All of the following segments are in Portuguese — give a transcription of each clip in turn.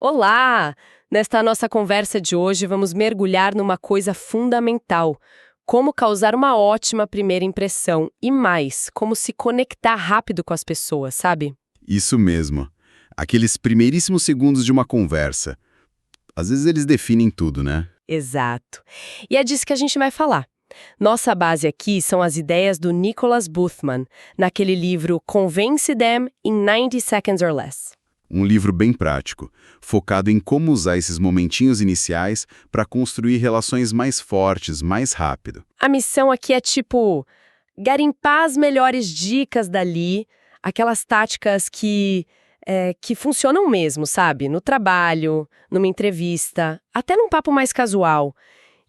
Olá! Nesta nossa conversa de hoje, vamos mergulhar numa coisa fundamental: como causar uma ótima primeira impressão e mais, como se conectar rápido com as pessoas, sabe? Isso mesmo. Aqueles primeiríssimos segundos de uma conversa. Às vezes eles definem tudo, né? Exato. E é disso que a gente vai falar. Nossa base aqui são as ideias do Nicholas Boothman, naquele livro Convince Them in 90 Seconds or Less. Um livro bem prático, focado em como usar esses momentinhos iniciais para construir relações mais fortes, mais rápido. A missão aqui é tipo garimpar as melhores dicas dali, aquelas táticas que funcionam mesmo, sabe? No trabalho, numa entrevista, até num papo mais casual.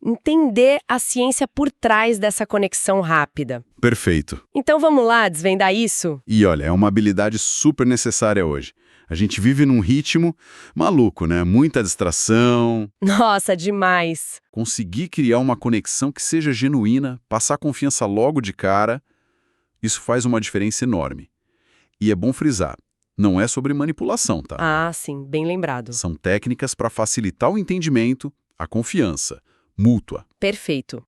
Entender a ciência por trás dessa conexão rápida. Perfeito. Então vamos lá desvendar isso? E olha, é uma habilidade super necessária hoje. A gente vive num ritmo maluco, né? Muita distração. Nossa, demais! Conseguir criar uma conexão que seja genuína, passar confiança logo de cara, isso faz uma diferença enorme. E é bom frisar, não é sobre manipulação, tá? Ah, sim, bem lembrado. São técnicas para facilitar o entendimento, a confiança mútua. Perfeito.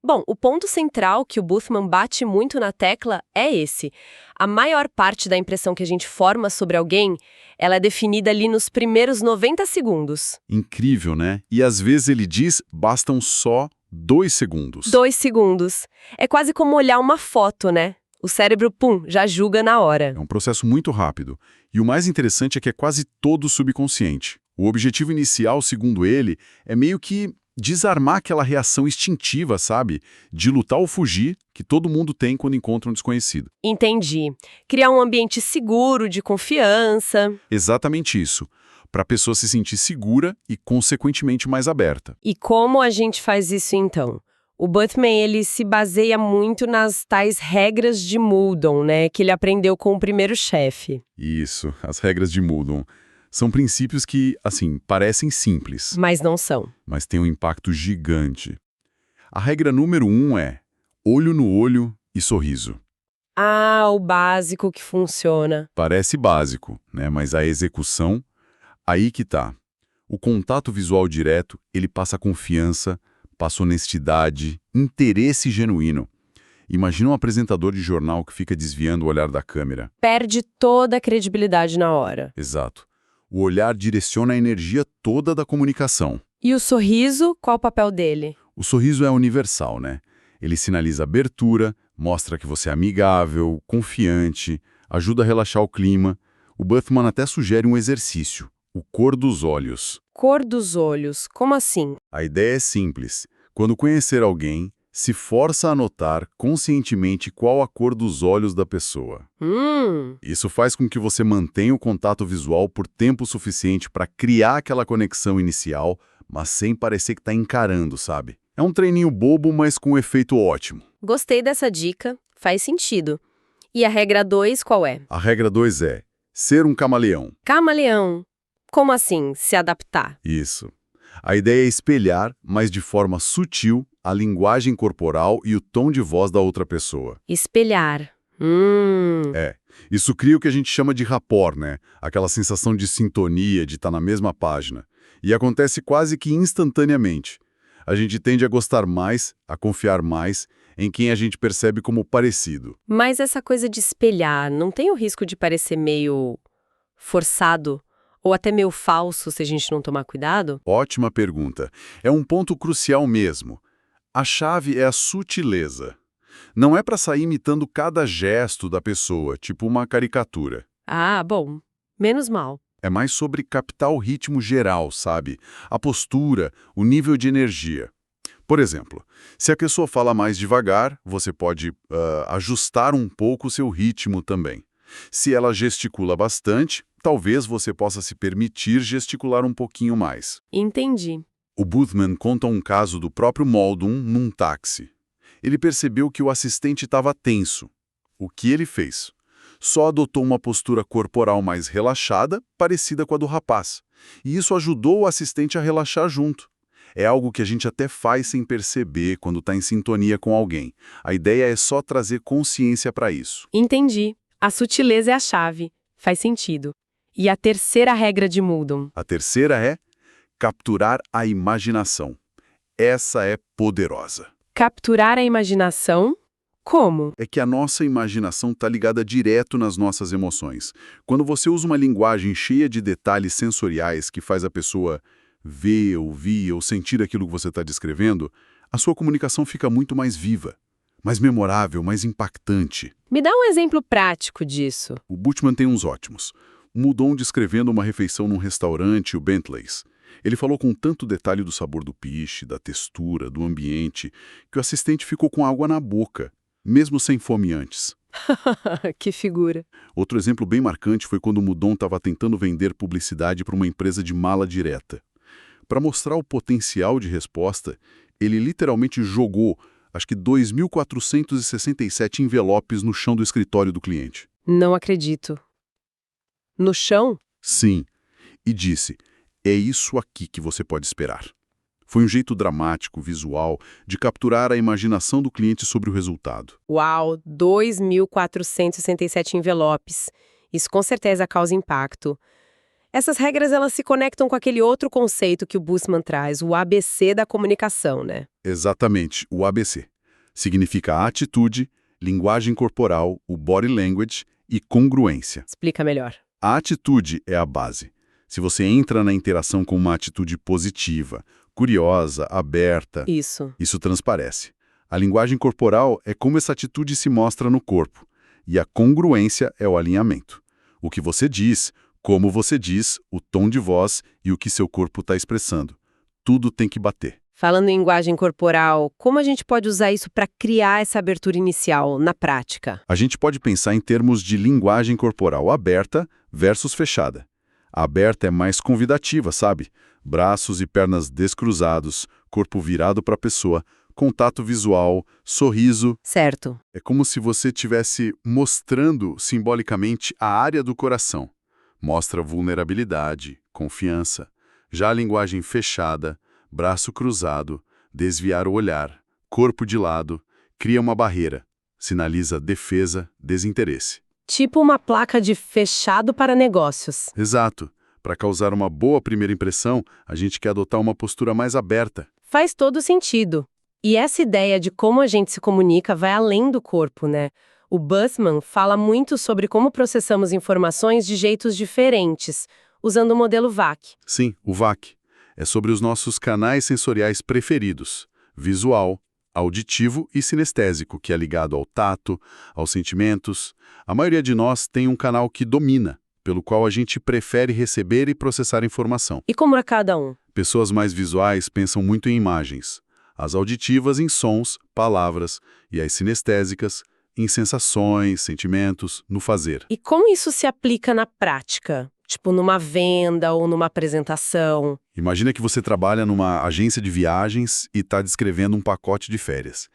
Bom, o ponto central que o Boothman bate muito na tecla é esse. A maior parte da impressão que a gente forma sobre alguém, ela é definida ali nos primeiros 90 segundos. Incrível, né? E às vezes ele diz, bastam só 2 segundos. 2 segundos. É quase como olhar uma foto, né? O cérebro, pum, já julga na hora. É um processo muito rápido. E o mais interessante é que é quase todo subconsciente. O objetivo inicial, segundo ele, é meio que desarmar aquela reação instintiva, sabe? De lutar ou fugir, que todo mundo tem quando encontra um desconhecido. Entendi. Criar um ambiente seguro, de confiança. Exatamente isso. Para a pessoa se sentir segura e, consequentemente, mais aberta. E como a gente faz isso então? O Boothman, ele se baseia muito nas tais regras de Muldoon, né? Que ele aprendeu com o primeiro chefe. Isso, as regras de Muldoon. São princípios que, assim, parecem simples, Mas não são. mas têm um impacto gigante. A regra número 1 é olho no olho e sorriso. Ah, o básico que funciona. Parece básico, né? Mas a execução, aí que tá. O contato visual direto, ele passa confiança, passa honestidade, interesse genuíno. Imagina um apresentador de jornal que fica desviando o olhar da câmera. Perde toda a credibilidade na hora. Exato. O olhar direciona a energia toda da comunicação. E o sorriso, qual o papel dele? O sorriso é universal, né? Ele sinaliza abertura, mostra que você é amigável, confiante, ajuda a relaxar o clima. O Boothman até sugere um exercício, o cor dos olhos. Cor dos olhos, como assim? A ideia é simples. Quando conhecer alguém, se força a notar conscientemente qual a cor dos olhos da pessoa. Isso faz com que você mantenha o contato visual por tempo suficiente para criar aquela conexão inicial, mas sem parecer que está encarando, sabe? É um treininho bobo, mas com um efeito ótimo. Gostei dessa dica, faz sentido. E a regra 2 qual é? A regra 2 é ser um camaleão. Camaleão. Como assim, se adaptar? Isso. A ideia é espelhar, mas de forma sutil, a linguagem corporal e o tom de voz da outra pessoa. Espelhar. Isso cria o que a gente chama de rapport, né? Aquela sensação de sintonia, de estar na mesma página. E acontece quase que instantaneamente. A gente tende a gostar mais, a confiar mais em quem a gente percebe como parecido. Mas essa coisa de espelhar, não tem o risco de parecer meio forçado? Ou até meio falso se a gente não tomar cuidado? Ótima pergunta. É um ponto crucial mesmo. A chave é a sutileza. Não é para sair imitando cada gesto da pessoa, tipo uma caricatura. Ah, bom. Menos mal. É mais sobre captar o ritmo geral, sabe? A postura, o nível de energia. Por exemplo, se a pessoa fala mais devagar, você pode ajustar um pouco o seu ritmo também. Se ela gesticula bastante, talvez você possa se permitir gesticular um pouquinho mais. Entendi. O Boothman conta um caso do próprio Muldoon num táxi. Ele percebeu que o assistente estava tenso. O que ele fez? Só adotou uma postura corporal mais relaxada, parecida com a do rapaz. E isso ajudou o assistente a relaxar junto. É algo que a gente até faz sem perceber quando está em sintonia com alguém. A ideia é só trazer consciência para isso. Entendi. A sutileza é a chave. Faz sentido. E a terceira regra de Muldoon? A terceira é capturar a imaginação. Essa é poderosa. Capturar a imaginação? Como? É que a nossa imaginação está ligada direto nas nossas emoções. Quando você usa uma linguagem cheia de detalhes sensoriais que faz a pessoa ver, ouvir ou sentir aquilo que você está descrevendo, a sua comunicação fica muito mais viva, mais memorável, mais impactante. Me dá um exemplo prático disso. O Bultmann tem uns ótimos. O Muldoon descrevendo uma refeição num restaurante, o Bentley's. Ele falou com tanto detalhe do sabor do peixe, da textura, do ambiente, que o assistente ficou com água na boca, mesmo sem fome antes. Que figura. Outro exemplo bem marcante foi quando o Muldoon estava tentando vender publicidade para uma empresa de mala direta. Para mostrar o potencial de resposta, ele literalmente jogou, acho que 2.467 envelopes no chão do escritório do cliente. Não acredito. No chão? Sim. E disse, é isso aqui que você pode esperar. Foi um jeito dramático, visual, de capturar a imaginação do cliente sobre o resultado. Uau, 2.467 envelopes. Isso com certeza causa impacto. Essas regras elas se conectam com aquele outro conceito que o Bultmann traz, o ABC da comunicação, né? Exatamente, o ABC. Significa atitude, linguagem corporal, o body language e congruência. Explica melhor. A atitude é a base. Se você entra na interação com uma atitude positiva, curiosa, aberta, isso transparece. A linguagem corporal é como essa atitude se mostra no corpo. E a congruência é o alinhamento. O que você diz, como você diz, o tom de voz e o que seu corpo está expressando. Tudo tem que bater. Falando em linguagem corporal, como a gente pode usar isso para criar essa abertura inicial, na prática? A gente pode pensar em termos de linguagem corporal aberta versus fechada. A aberta é mais convidativa, sabe? Braços e pernas descruzados, corpo virado para a pessoa, contato visual, sorriso. Certo. É como se você estivesse mostrando simbolicamente a área do coração. Mostra vulnerabilidade, confiança. Já a linguagem fechada, braço cruzado, desviar o olhar, corpo de lado, cria uma barreira, sinaliza defesa, desinteresse. Tipo uma placa de fechado para negócios. Exato. Para causar uma boa primeira impressão, a gente quer adotar uma postura mais aberta. Faz todo sentido. E essa ideia de como a gente se comunica vai além do corpo, né? O Bultmann fala muito sobre como processamos informações de jeitos diferentes, usando o modelo VAC. Sim, o VAC. É sobre os nossos canais sensoriais preferidos: visual, auditivo e sinestésico, que é ligado ao tato, aos sentimentos. A maioria de nós tem um canal que domina, pelo qual a gente prefere receber e processar informação. E como é cada um? Pessoas mais visuais pensam muito em imagens, as auditivas em sons, palavras, e as sinestésicas em sensações, sentimentos, no fazer. E como isso se aplica na prática? Tipo numa venda ou numa apresentação? Imagina que você trabalha numa agência de viagens e está descrevendo um pacote de férias.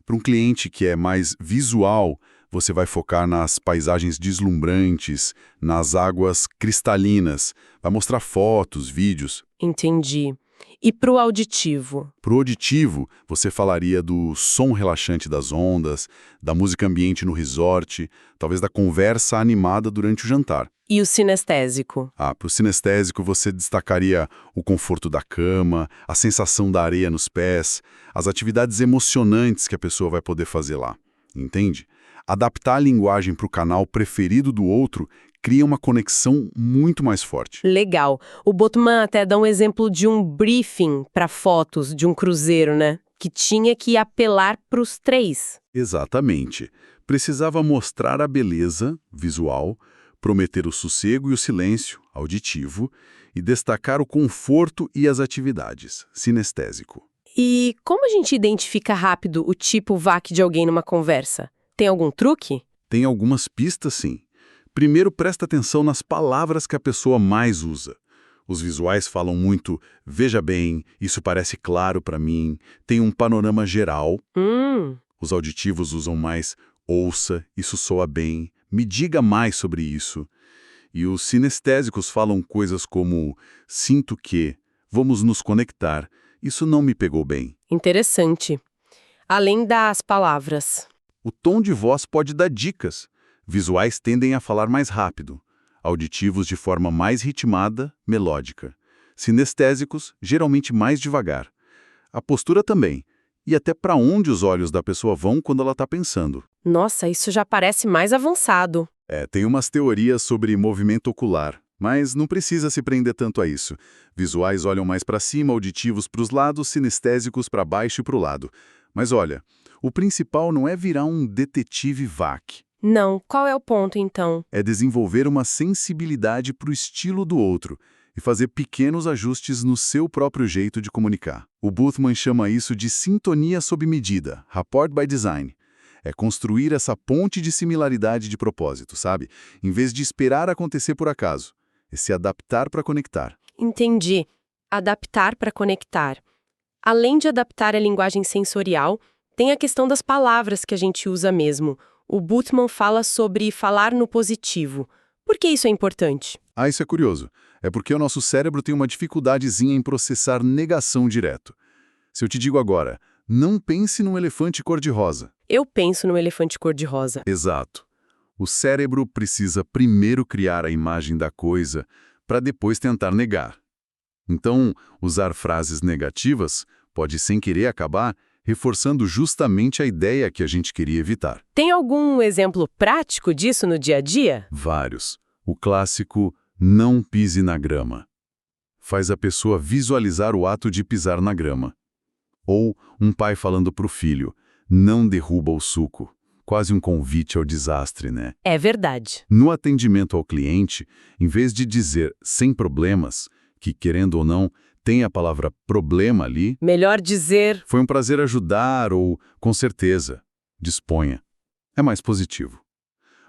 Para um cliente que é mais visual, você vai focar nas paisagens deslumbrantes, nas águas cristalinas, vai mostrar fotos, vídeos. Entendi. E para o auditivo? Para o auditivo, você falaria do som relaxante das ondas, da música ambiente no resort, talvez da conversa animada durante o jantar. E o sinestésico? Para o sinestésico, você destacaria o conforto da cama, a sensação da areia nos pés, as atividades emocionantes que a pessoa vai poder fazer lá. Entende? Adaptar a linguagem para o canal preferido do outro cria uma conexão muito mais forte. Legal. O Bultmann até dá um exemplo de um briefing para fotos de um cruzeiro, né? Que tinha que apelar para os três. Exatamente. Precisava mostrar a beleza visual, prometer o sossego e o silêncio auditivo e destacar o conforto e as atividades sinestésico. E como a gente identifica rápido o tipo VAC de alguém numa conversa? Tem algum truque? Tem algumas pistas, sim. Primeiro, presta atenção nas palavras que a pessoa mais usa. Os visuais falam muito, veja bem, isso parece claro para mim, tem um panorama geral. Os auditivos usam mais, ouça, isso soa bem, me diga mais sobre isso. E os sinestésicos falam coisas como, sinto que, vamos nos conectar, isso não me pegou bem. Interessante. Além das palavras. O tom de voz pode dar dicas. Visuais tendem a falar mais rápido. auditivos de forma mais ritmada, melódica. Sinestésicos, geralmente mais devagar. A postura também, e até para onde os olhos da pessoa vão quando ela está pensando. Nossa, isso já parece mais avançado. Tem umas teorias sobre movimento ocular, mas não precisa se prender tanto a isso. Visuais olham mais para cima, auditivos para os lados, sinestésicos para baixo e para o lado. Mas olha, o principal não é virar um detetive VAC. Não, qual é o ponto então? É desenvolver uma sensibilidade para o estilo do outro e fazer pequenos ajustes no seu próprio jeito de comunicar. O Boothman chama isso de sintonia sob medida, rapport by design. É construir essa ponte de similaridade de propósito, sabe? Em vez de esperar acontecer por acaso. É se adaptar para conectar. Entendi. Adaptar para conectar. Além de adaptar a linguagem sensorial, tem a questão das palavras que a gente usa mesmo. O Boothman fala sobre falar no positivo. Por que isso é importante? Isso é curioso. É porque o nosso cérebro tem uma dificuldadezinha em processar negação direto. Se eu te digo agora, não pense num elefante cor-de-rosa. Eu penso no elefante cor-de-rosa. Exato. O cérebro precisa primeiro criar a imagem da coisa para depois tentar negar. Então, usar frases negativas pode, sem querer, acabar reforçando justamente a ideia que a gente queria evitar. Tem algum exemplo prático disso no dia a dia? Vários. O clássico "não pise na grama" faz a pessoa visualizar o ato de pisar na grama. Ou um pai falando para o filho, não derruba o suco. Quase um convite ao desastre, né? É verdade. No atendimento ao cliente, em vez de dizer sem problemas, que querendo ou não, tem a palavra problema ali, Melhor dizer... foi um prazer ajudar ou, com certeza, disponha. É mais positivo.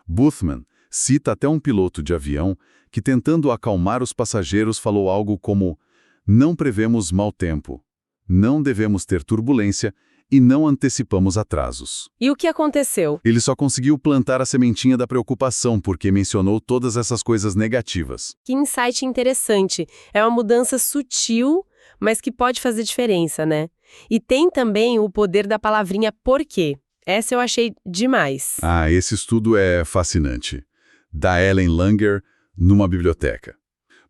Boothman cita até um piloto de avião que, tentando acalmar os passageiros, falou algo como: não prevemos mau tempo, não devemos ter turbulência e não antecipamos atrasos. E o que aconteceu? Ele só conseguiu plantar a sementinha da preocupação porque mencionou todas essas coisas negativas. Que insight interessante. É uma mudança sutil, mas que pode fazer diferença, né? E tem também o poder da palavrinha porquê. Essa eu achei demais. Esse estudo é fascinante. Da Ellen Langer, numa biblioteca.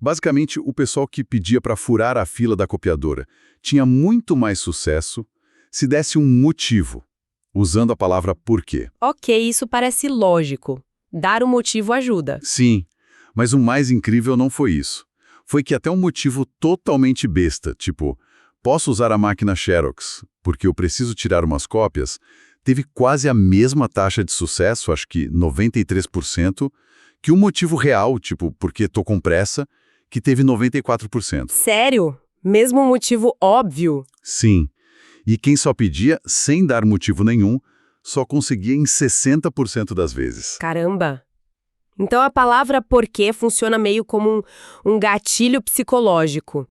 Basicamente, o pessoal que pedia para furar a fila da copiadora tinha muito mais sucesso se desse um motivo, usando a palavra porquê. Ok, isso parece lógico. Dar um motivo ajuda. Sim, mas o mais incrível não foi isso. Foi que até um motivo totalmente besta, tipo, posso usar a máquina Xerox, porque eu preciso tirar umas cópias, teve quase a mesma taxa de sucesso, acho que 93%, que um motivo real, tipo, porque tô com pressa, que teve 94%. Sério? Mesmo um motivo óbvio? Sim. E quem só pedia, sem dar motivo nenhum, só conseguia em 60% das vezes. Caramba! Então a palavra porquê funciona meio como um gatilho psicológico.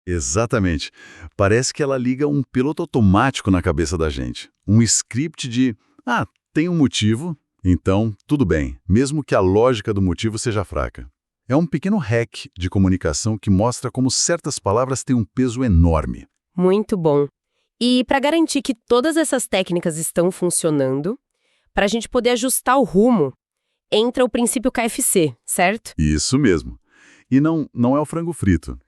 Exatamente. Parece que ela liga um piloto automático na cabeça da gente. Um script de, tem um motivo, então tudo bem, mesmo que a lógica do motivo seja fraca. É um pequeno hack de comunicação que mostra como certas palavras têm um peso enorme. Muito bom. E para garantir que todas essas técnicas estão funcionando, para a gente poder ajustar o rumo, entra o princípio KFC, certo? Isso mesmo. E não é o frango frito.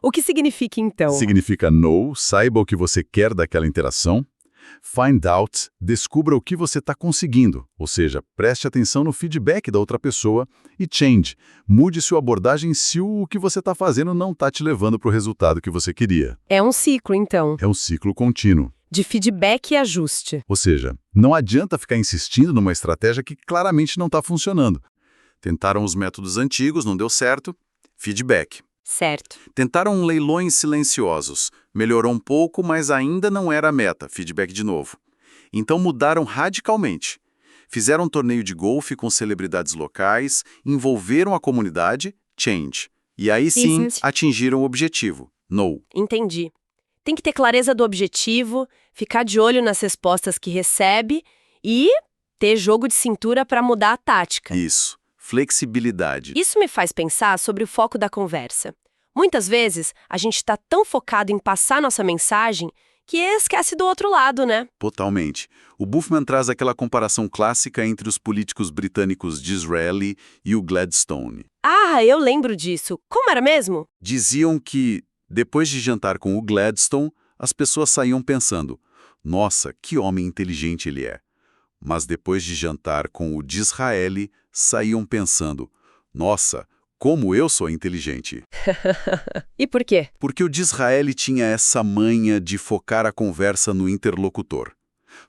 O que significa então? Significa know, saiba o que você quer daquela interação. Find out, descubra o que você está conseguindo, ou seja, preste atenção no feedback da outra pessoa. E change, mude sua abordagem se o que você está fazendo não está te levando para o resultado que você queria. É um ciclo, então. É um ciclo contínuo. De feedback e ajuste. Ou seja, não adianta ficar insistindo numa estratégia que claramente não está funcionando. Tentaram os métodos antigos, não deu certo. Feedback. Certo. Tentaram leilões silenciosos. Melhorou um pouco, mas ainda não era a meta. Feedback de novo. Então mudaram radicalmente. Fizeram um torneio de golfe com celebridades locais, envolveram a comunidade, change. E aí sim, atingiram o objetivo, know. Entendi. Tem que ter clareza do objetivo, ficar de olho nas respostas que recebe e ter jogo de cintura para mudar a tática. Isso. Flexibilidade. Isso me faz pensar sobre o foco da conversa. Muitas vezes, a gente está tão focado em passar nossa mensagem que esquece do outro lado, né? Totalmente. O Buffman traz aquela comparação clássica entre os políticos britânicos Disraeli e o Gladstone. Ah, eu lembro disso. Como era mesmo? Diziam que, depois de jantar com o Gladstone, as pessoas saíam pensando, nossa, que homem inteligente ele é. Mas depois de jantar com o Disraeli, saíam pensando, nossa, como eu sou inteligente. E por quê? Porque o Disraeli tinha essa manha de focar a conversa no interlocutor.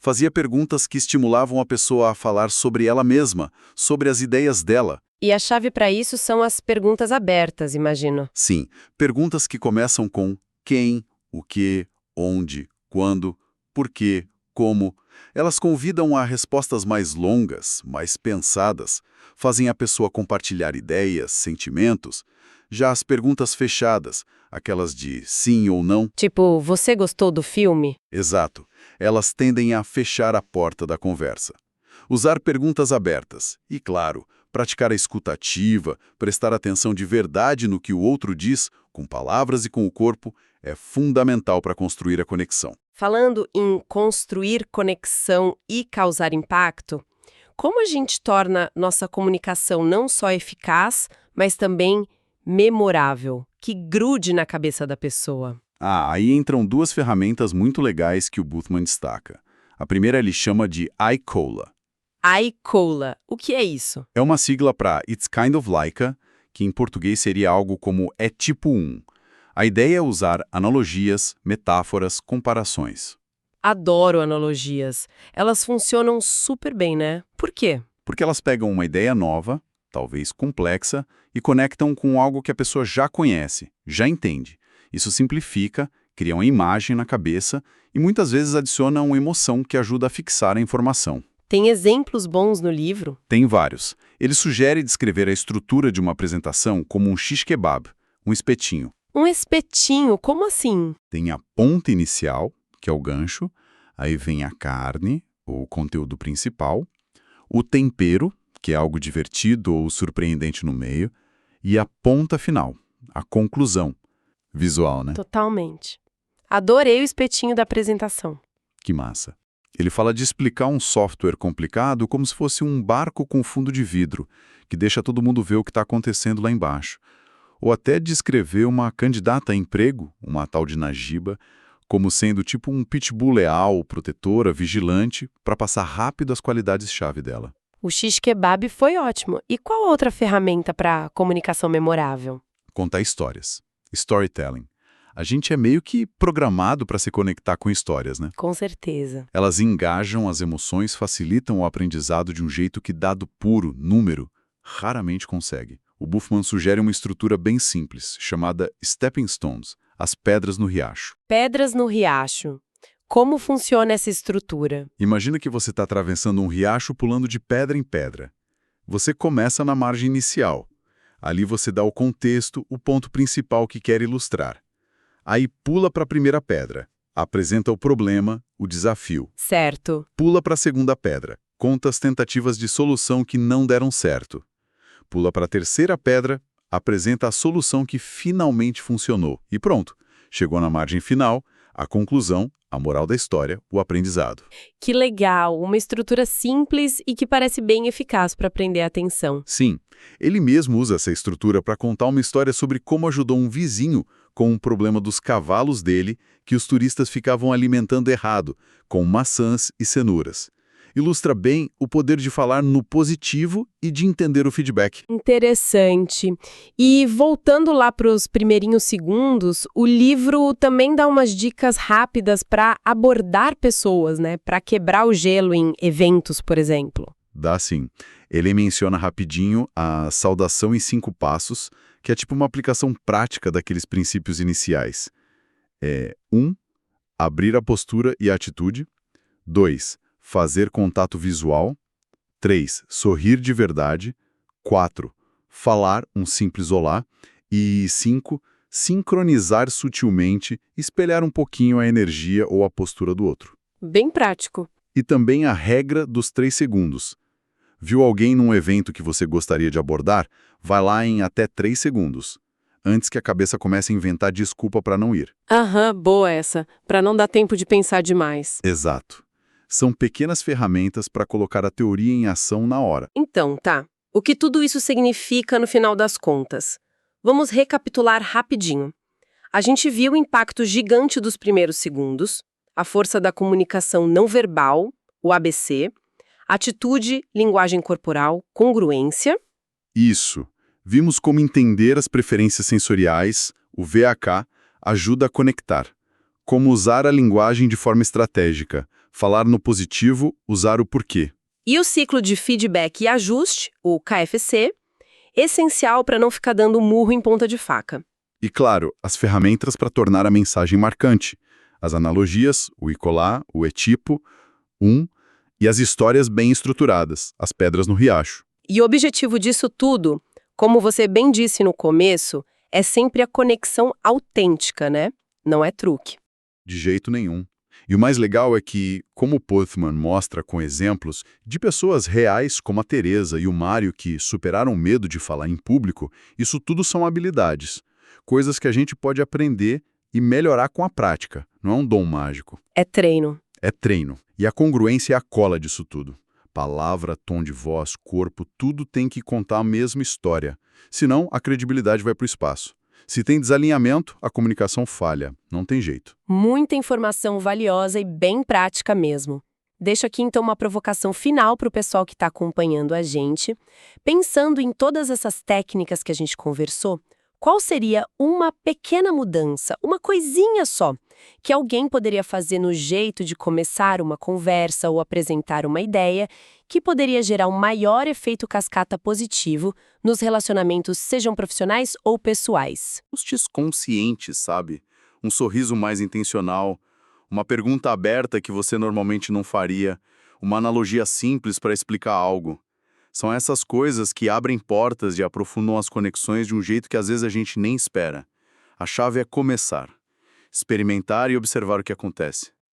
Fazia perguntas que estimulavam a pessoa a falar sobre ela mesma, sobre as ideias dela. E a chave para isso são as perguntas abertas, imagino. Sim, perguntas que começam com quem, o que, onde, quando, por quê, como. Elas convidam a respostas mais longas, mais pensadas, fazem a pessoa compartilhar ideias, sentimentos. Já as perguntas fechadas, aquelas de sim ou não, Tipo, você gostou do filme? exato, elas tendem a fechar a porta da conversa. Usar perguntas abertas e, claro, praticar a escuta ativa, prestar atenção de verdade no que o outro diz, com palavras e com o corpo, é fundamental para construir a conexão. Falando em construir conexão e causar impacto, como a gente torna nossa comunicação não só eficaz, mas também memorável, que grude na cabeça da pessoa? Aí entram duas ferramentas muito legais que o Buffman destaca. A primeira ele chama de iCola. iCola, o que é isso? É uma sigla para It's Kind of Like a, que em português seria algo como é tipo um. A ideia é usar analogias, metáforas, comparações. Adoro analogias. Elas funcionam super bem, né? Por quê? Porque elas pegam uma ideia nova, talvez complexa, e conectam com algo que a pessoa já conhece, já entende. Isso simplifica, cria uma imagem na cabeça e muitas vezes adiciona uma emoção que ajuda a fixar a informação. Tem exemplos bons no livro? Tem vários. Ele sugere descrever a estrutura de uma apresentação como um shish kebab, um espetinho. Um espetinho, como assim? Tem a ponta inicial, que é o gancho, aí vem a carne, o conteúdo principal, o tempero, que é algo divertido ou surpreendente no meio, e a ponta final, a conclusão. Visual, né? Totalmente. Adorei o espetinho da apresentação. Que massa. Ele fala de explicar um software complicado como se fosse um barco com fundo de vidro, que deixa todo mundo ver o que está acontecendo lá embaixo. Ou até descrever uma candidata a emprego, uma tal de Najiba, como sendo tipo um pitbull leal, protetora, vigilante, para passar rápido as qualidades-chave dela. O shish kebab foi ótimo. E qual outra ferramenta para comunicação memorável? Contar histórias. Storytelling. A gente é meio que programado para se conectar com histórias, né? Com certeza. Elas engajam as emoções, facilitam o aprendizado de um jeito que dado puro, número, raramente consegue. O Buffman sugere uma estrutura bem simples, chamada Stepping Stones, as pedras no riacho. Pedras no riacho. Como funciona essa estrutura? Imagina que você está atravessando um riacho pulando de pedra em pedra. Você começa na margem inicial. Ali você dá o contexto, o ponto principal que quer ilustrar. Aí pula para a primeira pedra, apresenta o problema, o desafio. Certo. Pula para a segunda pedra, conta as tentativas de solução que não deram certo. Pula para a terceira pedra, apresenta a solução que finalmente funcionou. E pronto, chegou na margem final, a conclusão, a moral da história, o aprendizado. Que legal, uma estrutura simples e que parece bem eficaz para prender a atenção. Sim, ele mesmo usa essa estrutura para contar uma história sobre como ajudou um vizinho com um problema dos cavalos dele que os turistas ficavam alimentando errado, com maçãs e cenouras. Ilustra bem o poder de falar no positivo e de entender o feedback. Interessante. E voltando lá para os primeirinhos segundos, o livro também dá umas dicas rápidas para abordar pessoas, né? Para quebrar o gelo em eventos, por exemplo. Dá sim. Ele menciona rapidinho a saudação em 5 passos, que é tipo uma aplicação prática daqueles princípios iniciais. 1. Abrir a postura e a atitude. 2. Fazer contato visual. 3. Sorrir de verdade. 4. Falar um simples olá. E 5. Sincronizar sutilmente, espelhar um pouquinho a energia ou a postura do outro. Bem prático. E também a regra dos 3 segundos. Viu alguém num evento que você gostaria de abordar? Vai lá em até 3 segundos. antes que a cabeça comece a inventar desculpa para não ir. Aham, boa essa, para não dar tempo de pensar demais. Exato. São pequenas ferramentas para colocar a teoria em ação na hora. Então, tá. O que tudo isso significa no final das contas? Vamos recapitular rapidinho. A gente viu o impacto gigante dos primeiros segundos, a força da comunicação não verbal, o ABC, atitude, linguagem corporal, congruência. Isso. Vimos como entender as preferências sensoriais, o VHK, ajuda a conectar. Como usar a linguagem de forma estratégica. Falar no positivo, usar o porquê. E o ciclo de feedback e ajuste, o KFC, essencial para não ficar dando murro em ponta de faca. E, claro, as ferramentas para tornar a mensagem marcante. As analogias, o icolá, o e-tipo, e as histórias bem estruturadas, as pedras no riacho. E o objetivo disso tudo, como você bem disse no começo, é sempre a conexão autêntica, né? Não é truque. De jeito nenhum. E o mais legal é que, como o Pullman mostra com exemplos de pessoas reais como a Teresa e o Mário que superaram o medo de falar em público, isso tudo são habilidades. Coisas que a gente pode aprender e melhorar com a prática. Não é um dom mágico. É treino. É treino. E a congruência é a cola disso tudo. Palavra, tom de voz, corpo, tudo tem que contar a mesma história. Senão, a credibilidade vai para o espaço. Se tem desalinhamento, a comunicação falha. Não tem jeito. Muita informação valiosa e bem prática mesmo. Deixo aqui então uma provocação final para o pessoal que está acompanhando a gente. Pensando em todas essas técnicas que a gente conversou, qual seria uma pequena mudança, uma coisinha só, que alguém poderia fazer no jeito de começar uma conversa ou apresentar uma ideia que poderia gerar um maior efeito cascata positivo nos relacionamentos, sejam profissionais ou pessoais? Ajustes conscientes, sabe? Um sorriso mais intencional, uma pergunta aberta que você normalmente não faria, uma analogia simples para explicar algo. São essas coisas que abrem portas e aprofundam as conexões de um jeito que às vezes a gente nem espera. A chave é começar, experimentar e observar o que acontece.